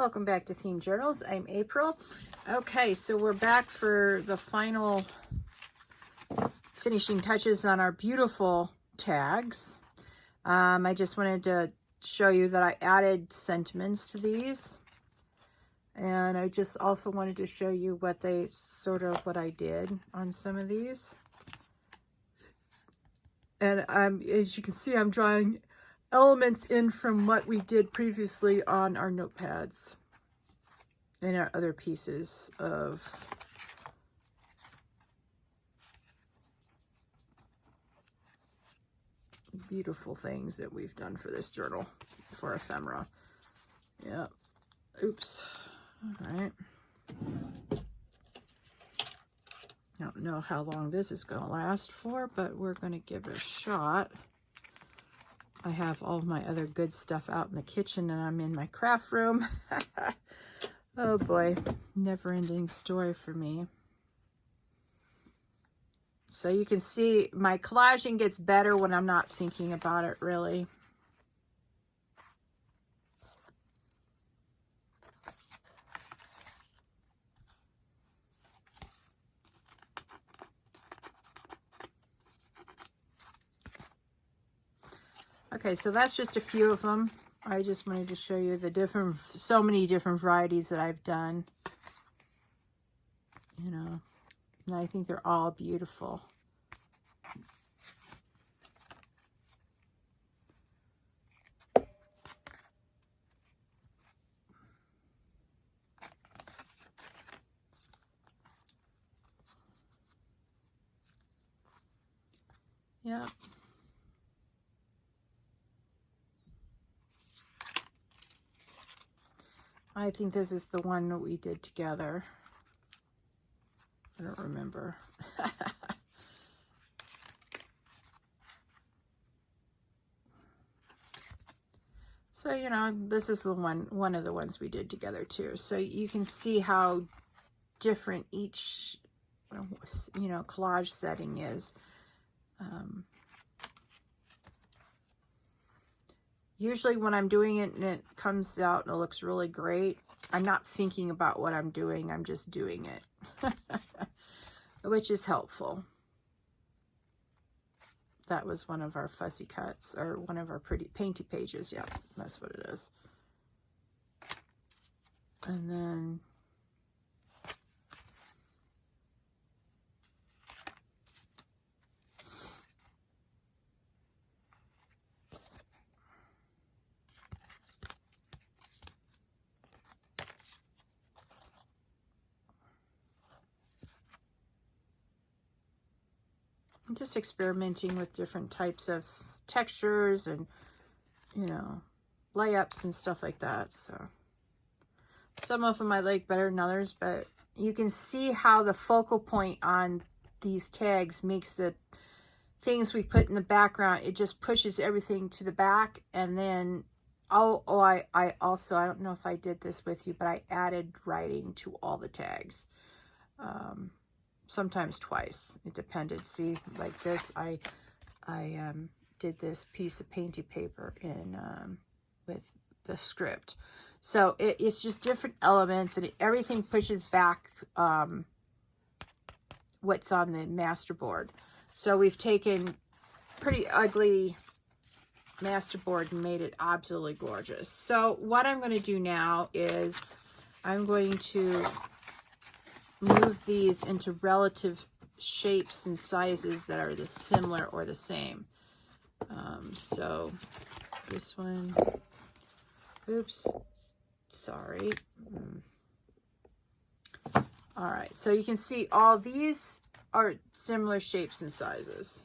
Welcome back to Theme Journals. I'm April. Okay, so we're back for the final finishing touches on our beautiful tags. I just wanted to show you that I added sentiments to these. And I just also wanted to show you what I did on some of these. And as you can see, I'm drawing elements in from what we did previously on our notepads and our other pieces of beautiful things that we've done for this journal for ephemera. Yeah. Oops. All right. I don't know how long this is going to last for, but we're going to give it a shot. I have all my other good stuff out in the kitchen and I'm in my craft room. Oh boy, never-ending story for me. So you can see my collaging gets better when I'm not thinking about it really. Okay, so that's just a few of them. I just wanted to show you the so many different varieties that I've done. You know, and I think they're all beautiful. Yeah. I think this is the one that we did together. I don't remember. So, you know, this is the one of the ones we did together too. So you can see how different each, you know, collage setting is. Usually when I'm doing it and it comes out and it looks really great, I'm not thinking about what I'm doing. I'm just doing it, which is helpful. That was one of our fussy cuts, or one of our pretty painty pages. Yeah, that's what it is. And then I'm just experimenting with different types of textures and, you know, layups and stuff like that. So some of them I like better than others, but you can see how the focal point on these tags makes the things we put in the background, it just pushes everything to the back. And then I also, I don't know if I did this with you, but I added writing to all the tags. Sometimes twice, it depended. See, like this, I did this piece of painty paper in with the script. So it's just different elements, and everything pushes back what's on the masterboard. So we've taken pretty ugly masterboard and made it absolutely gorgeous. So what I'm going to do now is I'm going to move these into relative shapes and sizes that are similar or the same. So this one, oops, sorry. All right, so you can see all these are similar shapes and sizes.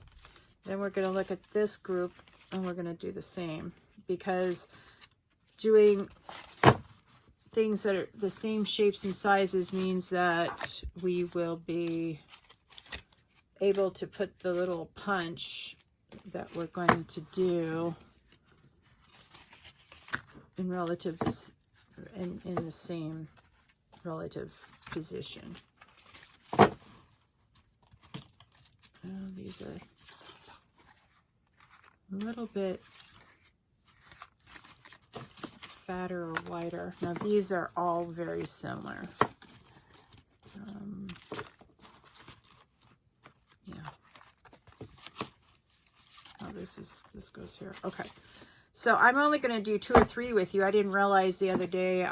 Then we're going to look at this group and we're going to do the same, because doing things that are the same shapes and sizes means that we will be able to put the little punch that we're going to do in relative, in the same relative position. Oh, these are a little bit fatter or wider. Now these are all very similar. Yeah. Oh, this goes here. Okay. So I'm only going to do 2 or 3 with you. I didn't realize the other day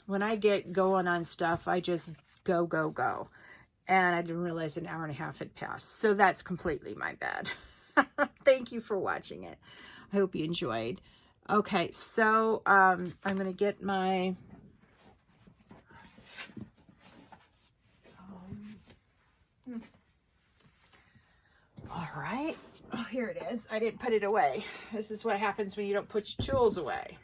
when I get going on stuff, I just go, go, go. And I didn't realize an hour and a half had passed. So that's completely my bad. Thank you for watching it. I hope you enjoyed. Okay, so I'm going to get my... all right. Oh, here it is. I didn't put it away. This is what happens when you don't put your tools away.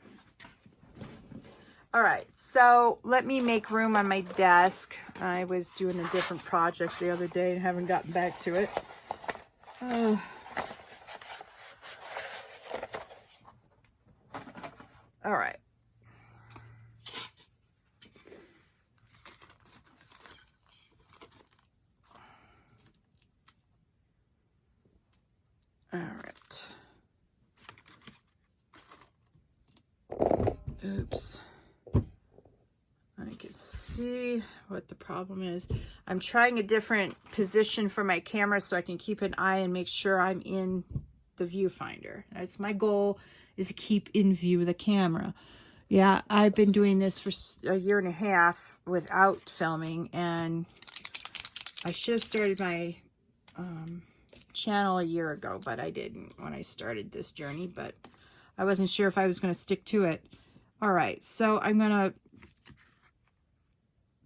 All right, so let me make room on my desk. I was doing a different project the other day and haven't gotten back to it. All right. All right. Oops. I can see what the problem is. I'm trying a different position for my camera so I can keep an eye and make sure I'm in the viewfinder. That's my goal, is to keep in view the camera. Yeah, I've been doing this for a year and a half without filming, and I should have started my channel a year ago, but I didn't when I started this journey, but I wasn't sure if I was going to stick to it. All right, so I'm going to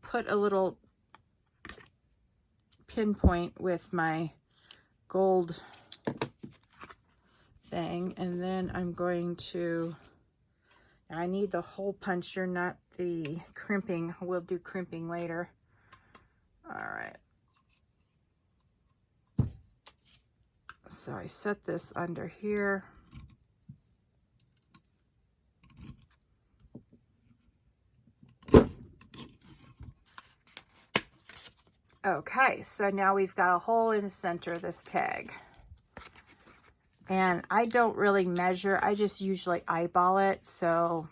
put a little pinpoint with my gold thing, and then I'm going to, I need the hole puncher, not the crimping. We'll do crimping later. All right. So I set this under here. Okay, so now we've got a hole in the center of this tag. And I don't really measure, I just usually eyeball it, so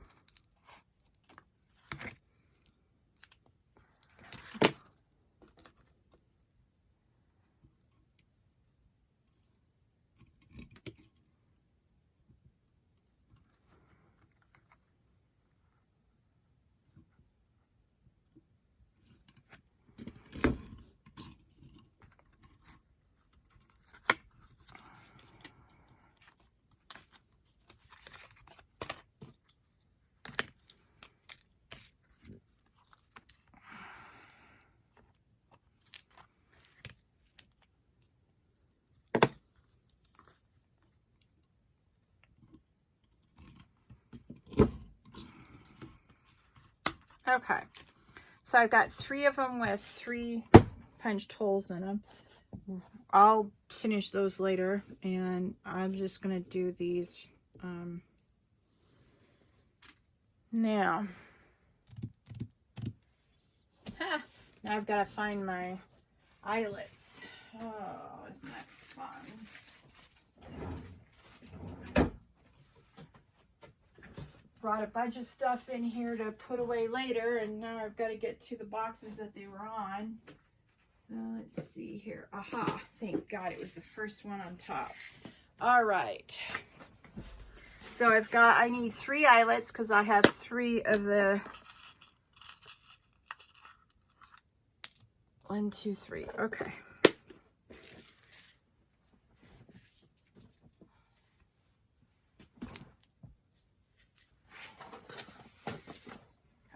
okay. So I've got 3 of them with 3 punched holes in them. I'll finish those later, and I'm just going to do these now. Now I've got to find my eyelets. Oh, isn't that fun? Brought a bunch of stuff in here to put away later, and now I've got to get to the boxes that they were on. Let's see here. Aha, thank God it was the first one on top. All right. So I need 3 eyelets because I have 3 of the 1, 2, 3. Okay.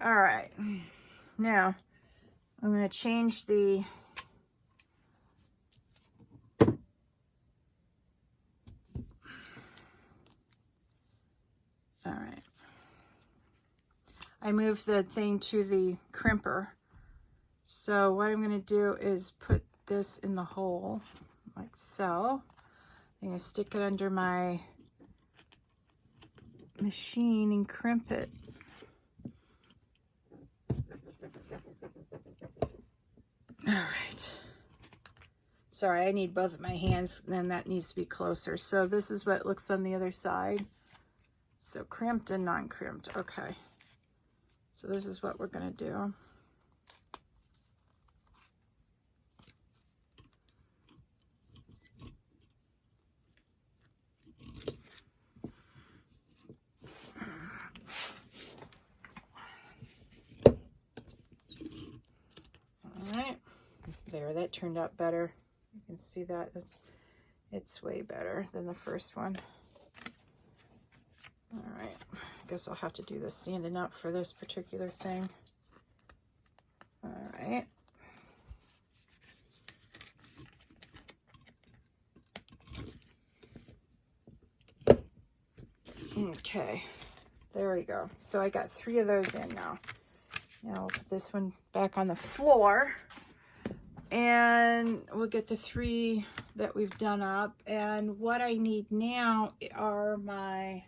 All right. Now I'm going to change the I moved the thing to the crimper. So what I'm going to do is put this in the hole like so. I'm going to stick it under my machine and crimp it. All right. Sorry, I need both of my hands, then that needs to be closer. So this is what it looks on the other side. So crimped and non-crimped. Okay. So this is what we're going to do. All right. There, that turned out better. You can see that it's way better than the first one. All right. I guess I'll have to do this standing up for this particular thing. All right. Okay, there we go. So I got 3 of those in now. Now we'll put this one back on the floor, and we'll get the 3 that we've done up. And what I need now are my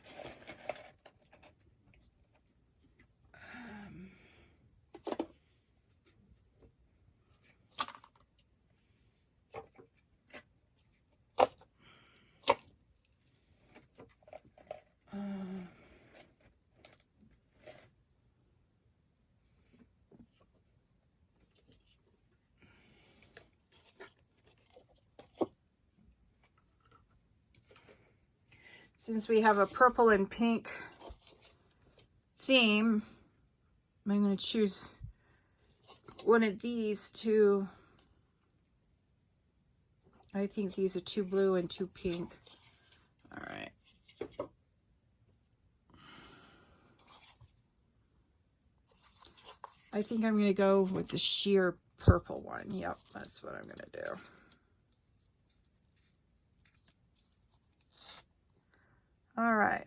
since we have a purple and pink theme, I'm going to choose one of these two. I think these are 2 blue and 2 pink. All right. I think I'm going to go with the sheer purple one. Yep, that's what I'm going to do. All right.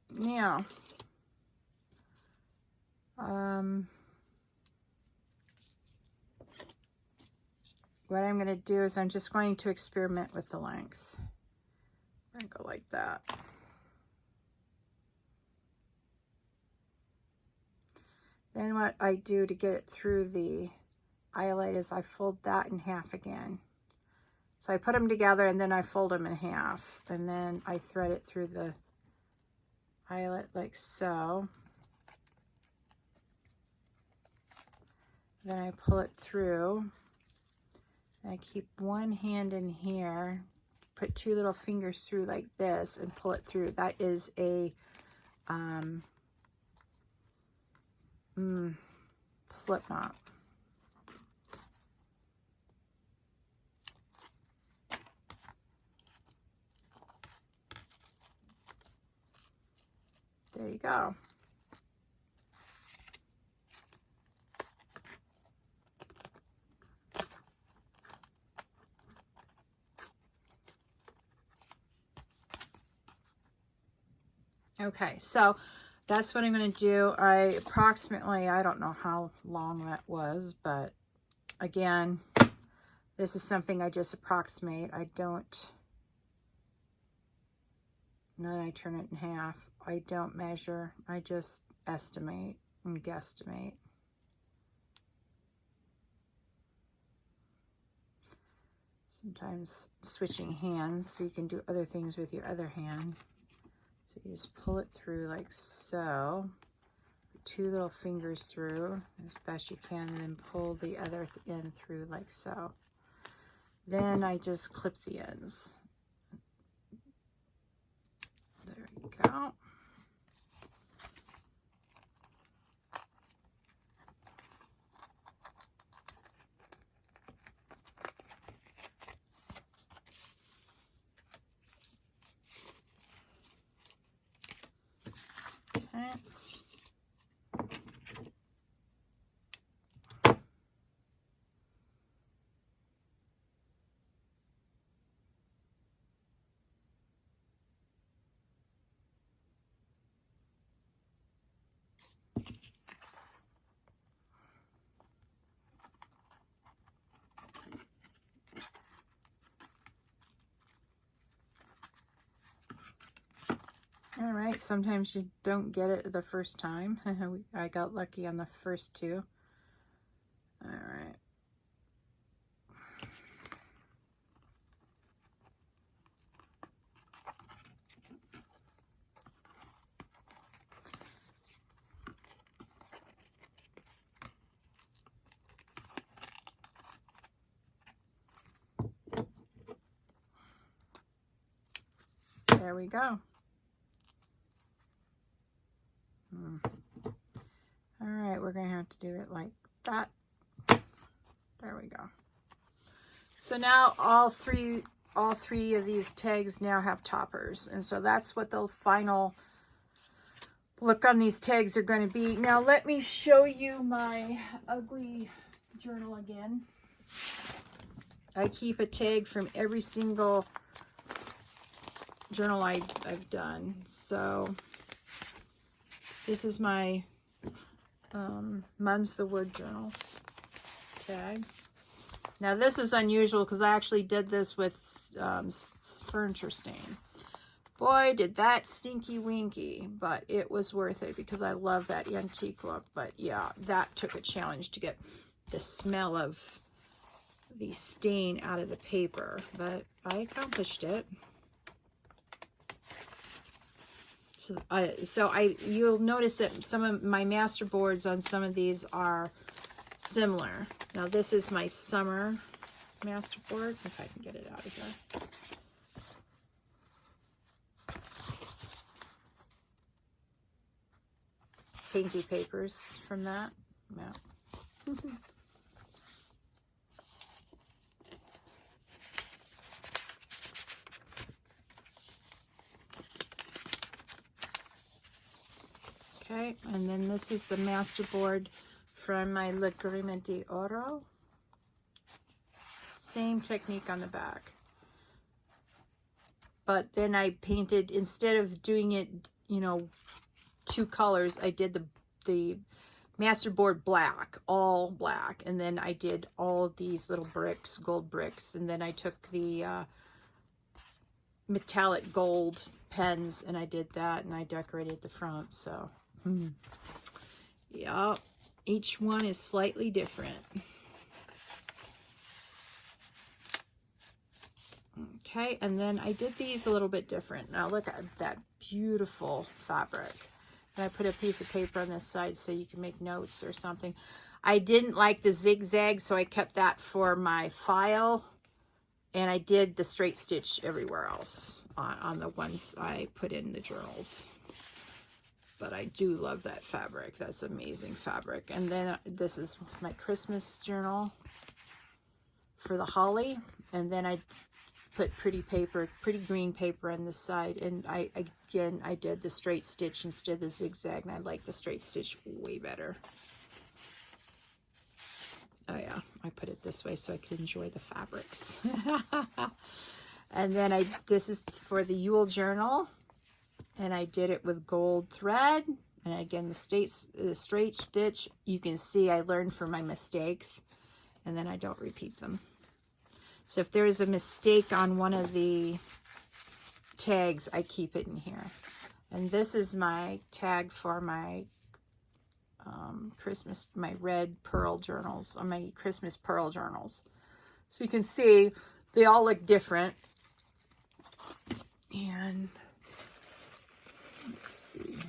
Now, what I'm going to do is I'm just going to experiment with the length. I'm going to go like that. Then what I do to get it through the eyelet is I fold that in half again. So I put them together and then I fold them in half, and then I thread it through the eyelet like so. Then I pull it through. And I keep one hand in here, put 2 little fingers through like this and pull it through. That is a slip knot. There you go. Okay, so that's what I'm going to do. I don't know how long that was, but again, this is something I just approximate. I don't, and then I turn it in half. I don't measure. I just estimate and guesstimate. Sometimes switching hands so you can do other things with your other hand. So you just pull it through like so, 2 little fingers through as best you can, and then pull the other end through like so. Then I just clip the ends. There you go. Okay. All right, sometimes you don't get it the first time. I got lucky on the first 2. All right. there we go. All right, we're going to have to do it like that. There we go. So now all three of these tags now have toppers, and so that's what the final look on these tags are going to be. Now let me show you my ugly journal again. I keep a tag from every single journal I've done. So this is my Mum's the Wood journal tag. Now this is unusual because I actually did this with furniture stain. Boy, did that stinky winky, but it was worth it because I love that antique look. But yeah, that took a challenge to get the smell of the stain out of the paper, but I accomplished it. So you'll notice that some of my master boards on some of these are similar. Now this is my summer master board, if I can get it out of here. Painty papers from that. Yeah. Okay, and then this is the master board from my Lagrima de Oro. Same technique on the back. But then I painted, instead of doing it, you know, two colors, I did the masterboard black, all black, and then I did all these little bricks, gold bricks, and then I took the metallic gold pens and I did that, and I decorated the front. So yeah, each one is slightly different. Okay, and then I did these a little bit different. Now look at that beautiful fabric. And I put a piece of paper on this side so you can make notes or something. I didn't like the zigzag, so I kept that for my file. And I did the straight stitch everywhere else on the ones I put in the journals. But I do love that fabric. That's amazing fabric. And then this is my Christmas journal for the holly. And then I put pretty paper, pretty green paper on this side, and I did the straight stitch instead of the zigzag, and I like the straight stitch way better. Oh yeah, I put it this way so I could enjoy the fabrics. And then this is for the Yule journal, and I did it with gold thread, and again the straight stitch. You can see I learned from my mistakes, and then I don't repeat them. So if there is a mistake on one of the tags, I keep it in here. And this is my tag for my my red pearl journals, on my Christmas pearl journals. So you can see they all look different. And let's see here.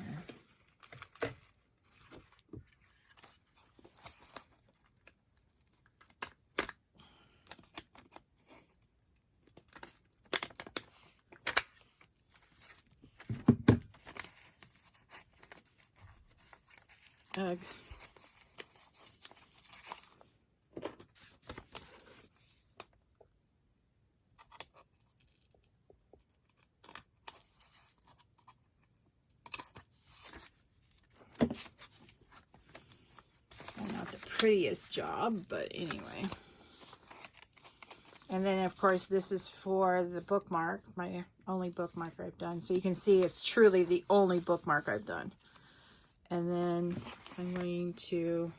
Ugh. Not the prettiest job, but anyway. And then of course this is for the bookmark, my only bookmark I've done. So you can see it's truly the only bookmark I've done. And then I'm going to,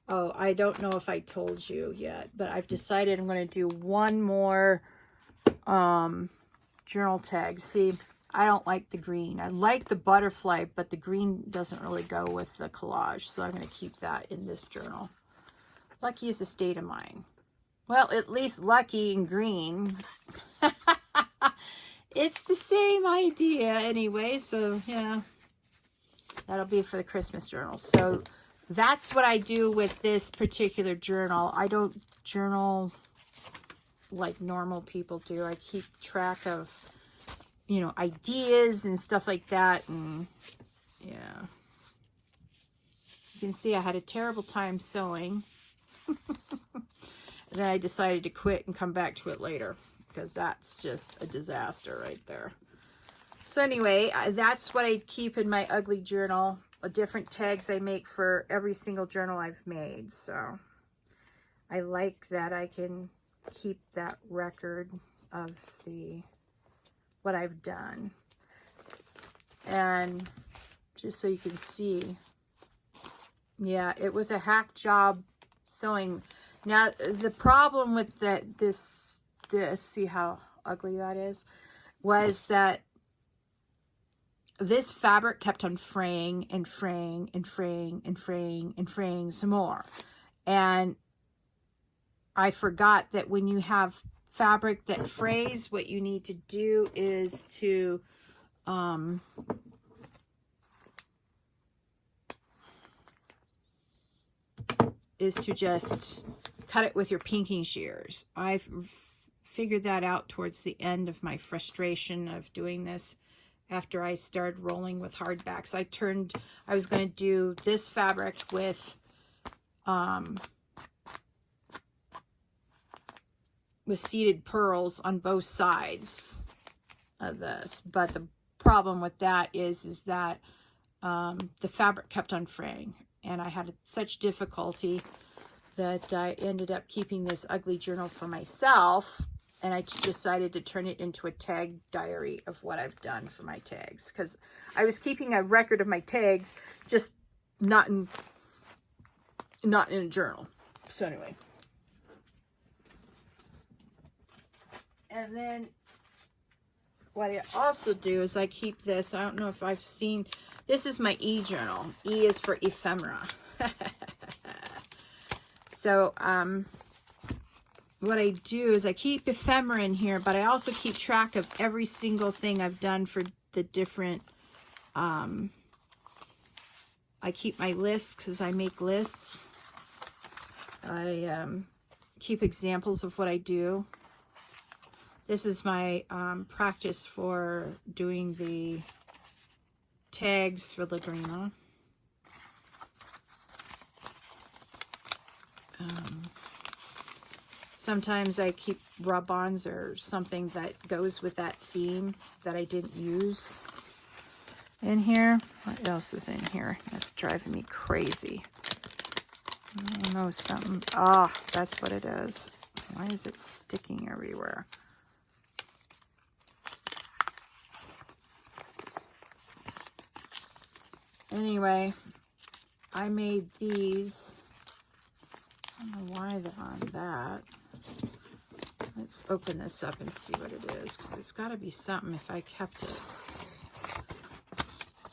oh, I don't know if I told you yet, but I've decided I'm going to do one more journal tag. See, I don't like the green. I like the butterfly, but the green doesn't really go with the collage. So I'm going to keep that in this journal. Lucky is a state of mind. Well, at least lucky and green. It's the same idea anyway, so yeah. That'll be for the Christmas journal. So that's what I do with this particular journal. I don't journal like normal people do. I keep track of you know, ideas and stuff like that. And yeah, you can see I had a terrible time sewing. Then I decided to quit and come back to it later, because that's just a disaster right there. So anyway, that's what I keep in my ugly journal. Different tags I make for every single journal I've made. So I like that I can keep that record of what I've done. And just so you can see, yeah, it was a hack job sewing. Now, the problem with this, see how ugly that is, was that this fabric kept on fraying and fraying and fraying and fraying and fraying some more. And I forgot that when you have fabric that frays, what you need to do is to just cut it with your pinking shears. I've figured that out towards the end of my frustration of doing this. After I started rolling with hardbacks, I was going to do this fabric with seeded pearls on both sides of this. But the problem with that is that the fabric kept on fraying, and I had such difficulty that I ended up keeping this ugly journal for myself, and I decided to turn it into a tag diary of what I've done for my tags, because I was keeping a record of my tags, just not in a journal. So anyway, and then what I also do is I keep this. I don't know if I've seen, this is my eJournal. E is for ephemera. So what I do is I keep ephemera in here, but I also keep track of every single thing I've done for the different, I keep my lists because I make lists. I keep examples of what I do. This is my practice for doing the tags for Lagrima. Sometimes I keep rub-ons or something that goes with that theme that I didn't use in here. What else is in here? That's driving me crazy. I don't know, something. Ah, that's what it is. Why is it sticking everywhere? Anyway, I made these. I don't know why they're on that. Let's open this up and see what it is, because it's got to be something if I kept it.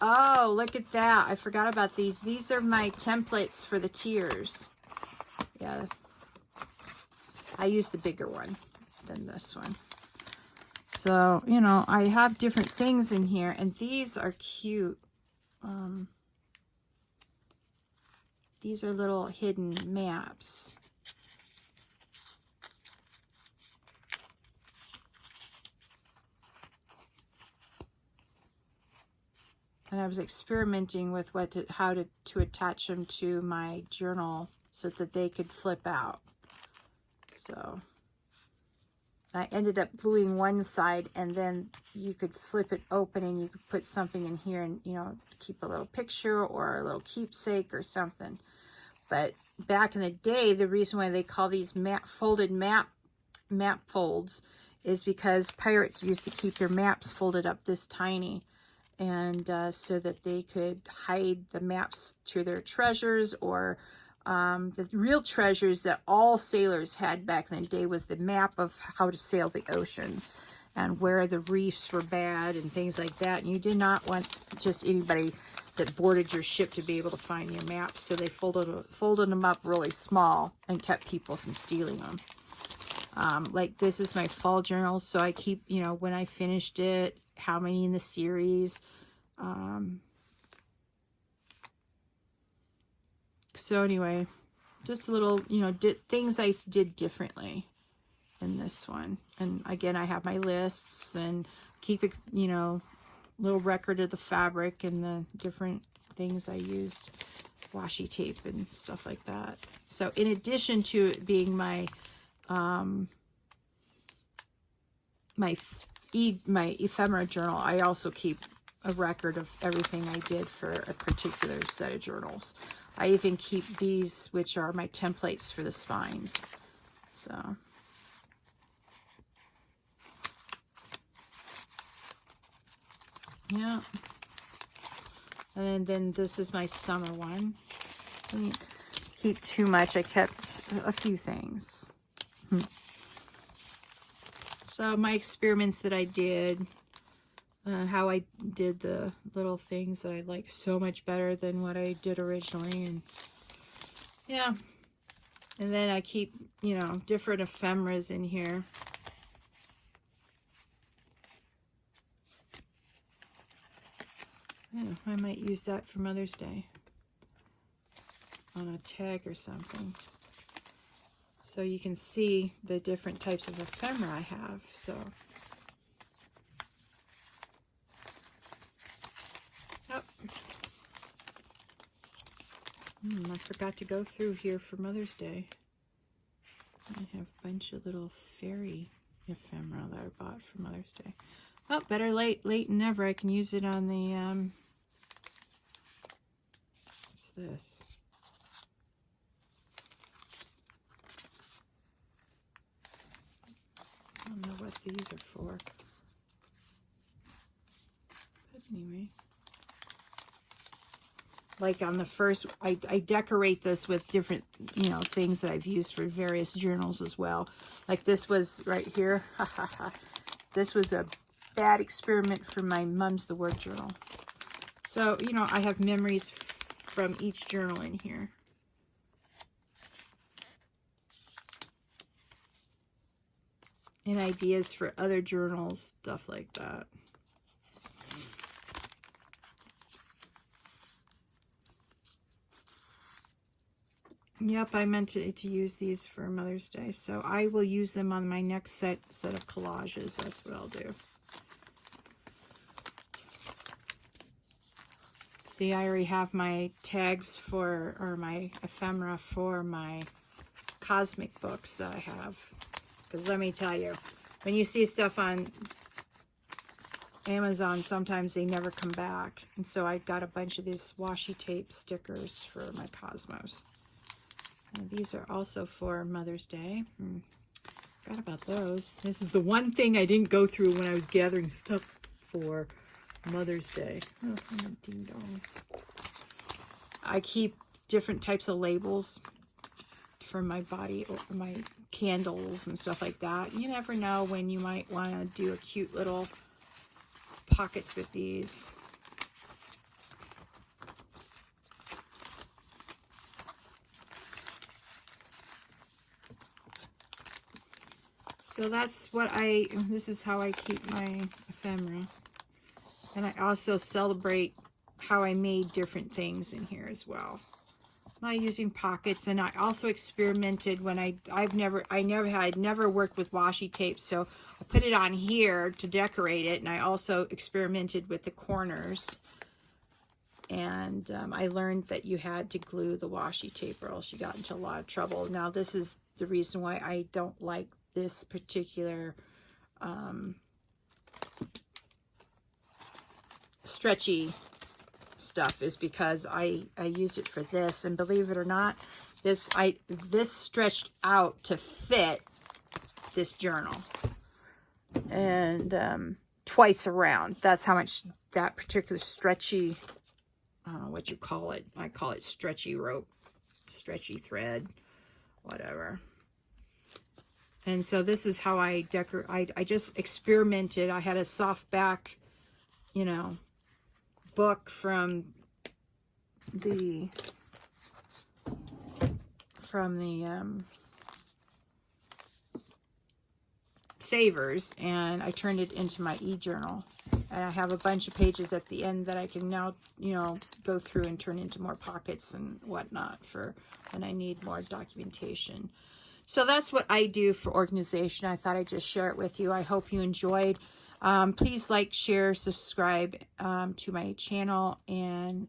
Oh, look at that. I forgot about these. These are my templates for the tiers. Yeah. I use the bigger one than this one. So, you know, I have different things in here, and these are cute. These are little hidden maps. And I was experimenting with how to attach them to my journal so that they could flip out. So I ended up gluing one side, and then you could flip it open and you could put something in here and, you know, keep a little picture or a little keepsake or something. But back in the day, the reason why they call these folded map folds is because pirates used to keep their maps folded up this tiny, and so that they could hide the maps to their treasures, or the real treasures that all sailors had back in the day was the map of how to sail the oceans and where the reefs were bad and things like that. And you did not want just anybody that boarded your ship to be able to find your maps, so they folded them up really small and kept people from stealing them. Like this is my fall journal, so I keep, you know, when I finished it, how many in the series. So anyway, just a little, you know, things I did differently in this one. And again, I have my lists, and keep a, you know, little record of the fabric and the different things I used, washi tape and stuff like that. So in addition to it being my my ephemera journal, I also keep a record of everything I did for a particular set of journals. I even keep these, which are my templates for the spines. So yeah. And then this is my summer one. I didn't keep too much. I kept a few things. So my experiments that I did, how I did the little things that I like so much better than what I did originally. And yeah. And then I keep, you know, different ephemeras in here. Yeah, I might use that for Mother's Day on a tag or something. So you can see the different types of ephemera I have. So, oh. I forgot to go through here for Mother's Day. I have a bunch of little fairy ephemera that I bought for Mother's Day. Oh, better late than never. I can use it on the, what's this? I don't know what these are for. But anyway. Like on the first, I decorate this with different, you know, things that I've used for various journals as well. Like this was right here. This was a bad experiment for my Mum's the Word journal. So, you know, I have memories from each journal in here. And ideas for other journals, stuff like that. Yep, I meant to use these for Mother's Day, so I will use them on my next set of collages. That's what I'll do. See, I already have my tags for, or my ephemera for my cosmic books that I have. Because let me tell you, when you see stuff on Amazon, sometimes they never come back. And so I got a bunch of these washi tape stickers for my Cosmos. And these are also for Mother's Day. Forgot about those. This is the one thing I didn't go through when I was gathering stuff for Mother's Day. Oh, ding dong. I keep different types of labels for my body, or my candles and stuff like that. You never know when you might want to do a cute little pockets with these. So that's what this is how I keep my ephemera. And I also celebrate how I made different things in here as well. By using pockets, and I also experimented when I'd never worked with washi tape, so I put it on here to decorate it, and I also experimented with the corners. And I learned that you had to glue the washi tape or else you got into a lot of trouble. Now this is the reason why I don't like this particular stretchy stuff, is because I used it for this, and believe it or not, this stretched out to fit this journal, and twice around. That's how much that particular stretchy, what you call it, I call it stretchy rope, stretchy thread, whatever. And so this is how I decorate. I just experimented. I had a soft back, you know, book from the Savers, and I turned it into my eJournal, and I have a bunch of pages at the end that I can now, you know, go through and turn into more pockets and whatnot for when I need more documentation. So that's what I do for organization. I thought I'd just share it with you. I hope you enjoyed. Please like, share, subscribe to my channel, and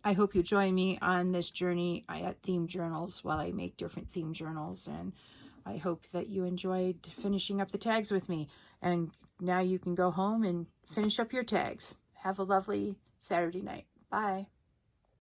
I hope you join me on this journey at theme journals while I make different theme journals. And I hope that you enjoyed finishing up the tags with me. And now you can go home and finish up your tags. Have a lovely Saturday night. Bye.